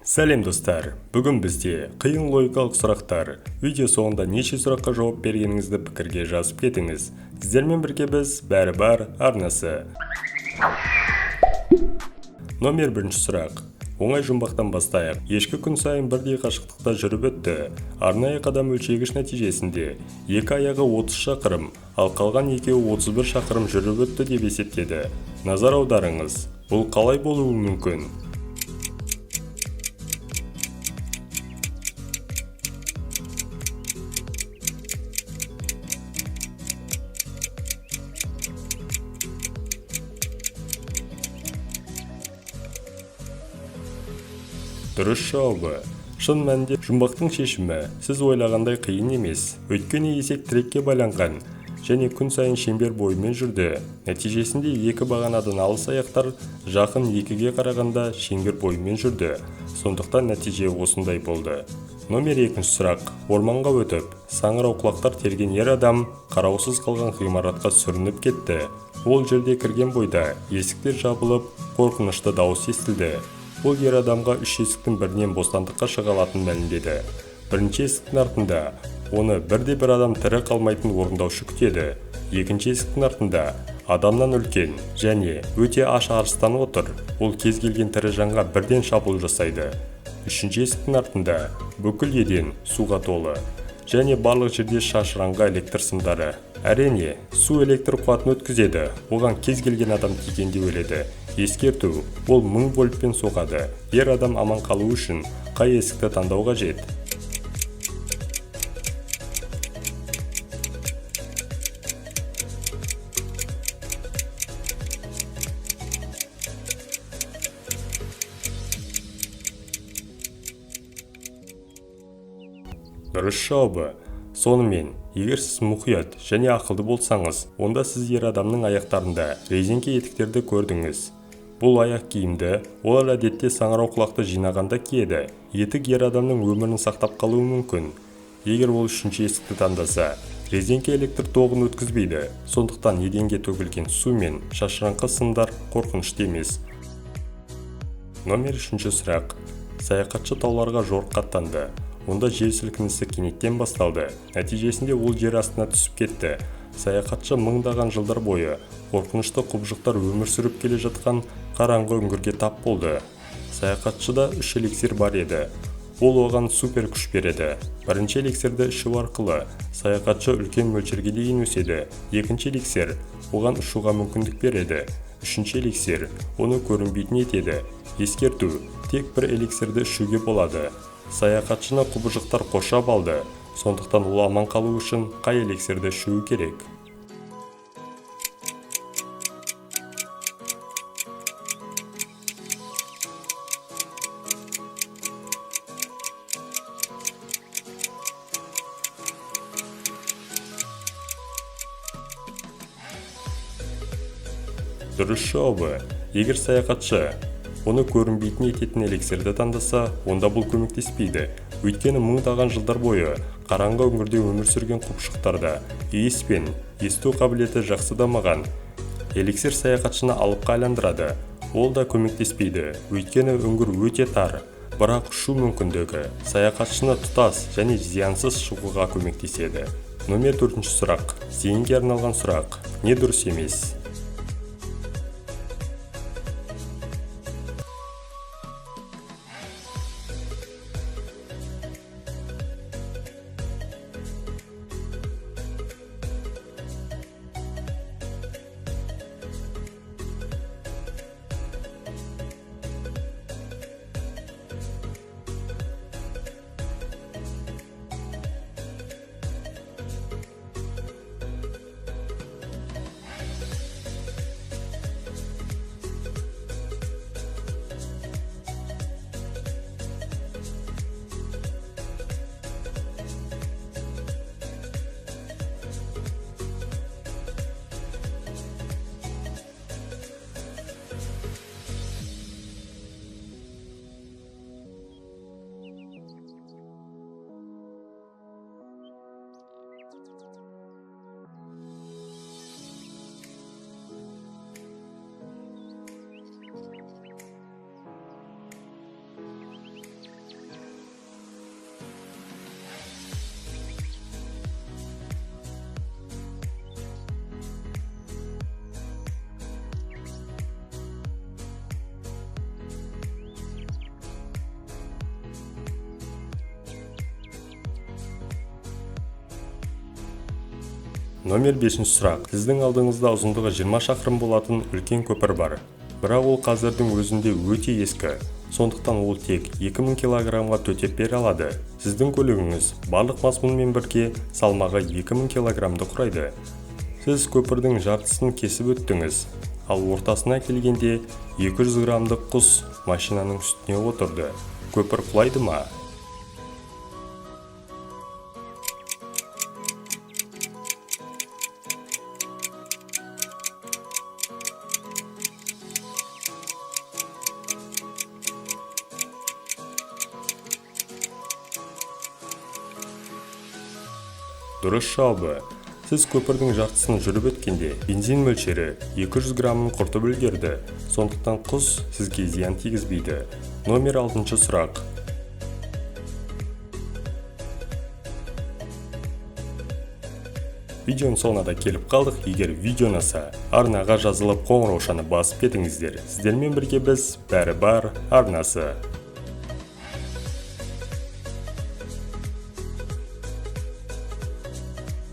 Сәлем достар, бүгін бізде қиын логикалық сұрақтар. Видео соңында неше сұраққа жауап бергеніңізді пікірге жазып кетіңіз. Сіздермен бірге біз бәрі бар арнасы. Номер 1 сұрақ. Оңай жұмбақтан бастайық. Ешкі күн сайын бірдей қашықтықта жүріп өтті. Арнайы қадам өлшегіш нәтижесінде екі аяғы 30 шақырым, ал қалған екеуі 31 шақырым жүріп өтті деп есептеді. Назар аударыңыз. Бұл қалай болуы мүмкін? Дұрыс жауабы. Шын мәнінде жұмбақтың шешімі сіз ойлағандай қиын емес. Өйткені есек тірекке байланған және күн сайын шеңбер бойымен жүрді. Нәтижесінде екі бағанадан алыс аяқтар жақын екіге қарағанда шеңбер бойымен жүрді. Сондықтан нәтиже осындай болды. Номер 2 сұрақ. Орманға өтіп, саңырау құлақтар терген ер адам қараусыз қалған ғимаратқа сүрініп кетті. Ол жерде кірген бойда есіктер жабылып, қорқынышты дауыс естілді. Ол ер адамға 3 есіктің бірінен бостандыққа шыға алатынын мәлімдеді. Бірінші есіктің артында оны бірде-бір адам тірі қалмайтын орындаушы күтеді. Екінші есіктің артында адамнан үлкен және өте аш арыстан отыр. Ол кез келген тірі жанға бірден шабуыл жасайды. Үшінші есіктің артында бүкіл еден суға толы және барлық жерде шашыранға электр сымдары. Әрине, су электр қуатын өткізеді, оған кез келген адам тигенде өледі. Ескерту, ол 1000 вольтпен соғады. Ер адам аман қалу үшін қай есікті таңдау қажет? Дұрыс жауабы. Сонымен, егер сіз мұқият және ақылды болсаңыз, онда сіз ер адамның аяқтарында резеңке етіктерді көрдіңіз. Бұл аяқ киімді олар әдетте саңырау құлақты жинағанда киеді. Етік ер адамның өмірін сақтап қалуы мүмкін. Егер ол үшінші есікті таңдаса, резеңке электр тоғын өткізбейді. Сондықтан еденге төгілген су мен шашыраңқы сымдар қорқынышты емес. Номер 3 сұрақ. Саяхатшы тауларға жорыққа аттанды. Онда жер сілкінісі кенеттен басталды. Нәтижесінде ол жер астына түсіп кетті. Саяхатшы мыңдаған жылдар бойы қорқынышты құбыжықтар өмір сүріп келе жатқан қараңғы үңгірге тап болды. Саяхатшыда 3 эликсир бар еді. Ол оған супер күш береді. Бірінші эликсирді ішу арқылы саяхатшы үлкен мөлшерге дейін өседі. Екінші эликсир оған ұшуға мүмкіндік береді. Үшінші эликсир оны көрінбейтін етеді. Ескерту, тек бір эликсирді ішуге болады. Саяхатшыны құбыжықтар қоршап алды. Сондықтан ол аман қалу үшін қай эликсирді ішуі керек? Дұрыс жауабы. Егер саяхатшы оны көрінбейтін ететін эликсирді таңдаса, онда бұл көмектеспейді. Өйткені мыңдаған жылдар бойы қараңғы үңгірде өмір сүрген құбыжықтарда иіс пен есту қабілеті жақсы дамыған. Эликсир саяхатшыны алыпқа айландырады. Ол да көмектеспейді. Өйткені үңгір өте тар, бірақ ұшу мүмкіндігі саяхатшыны тұтас және зиянсыз шығуға көмектеседі. Номер 4 сұрақ. Зейінге арналған сұрақ. Не дұрыс емес? Номер 5 сұрақ. Сіздің алдыңызда ұзындығы 20 шақырым болатын үлкен көпір бар. Бірақ ол қазірдің өзінде өте ескі. Сондықтан ол тек 2000 килограммға төтеп бере алады. Сіздің көлігіңіз барлық мазмұнмен бірге салмағы 2000 килограммды құрайды. Сіз көпірдің жартысын кесіп өттіңіз. Ал ортасына келгенде 200 граммдық құс машинаның үстіне отырды. Көпір құлайды ма? Дұрыс жауабы. Сіз көпірдің жартысын жүріп өткенде бензин мөлшері 200 граммын құртып үлгерді. Сондықтан құс сізге зиян тигізбейді. Номер 6 сұрақ. Видеоның соңына да келіп қалдық. Егер видео ұнаса, арнаға жазылып қоңыраушаны басып кетіңіздер. Сіздермен бірге біз бәрі бар арнасы.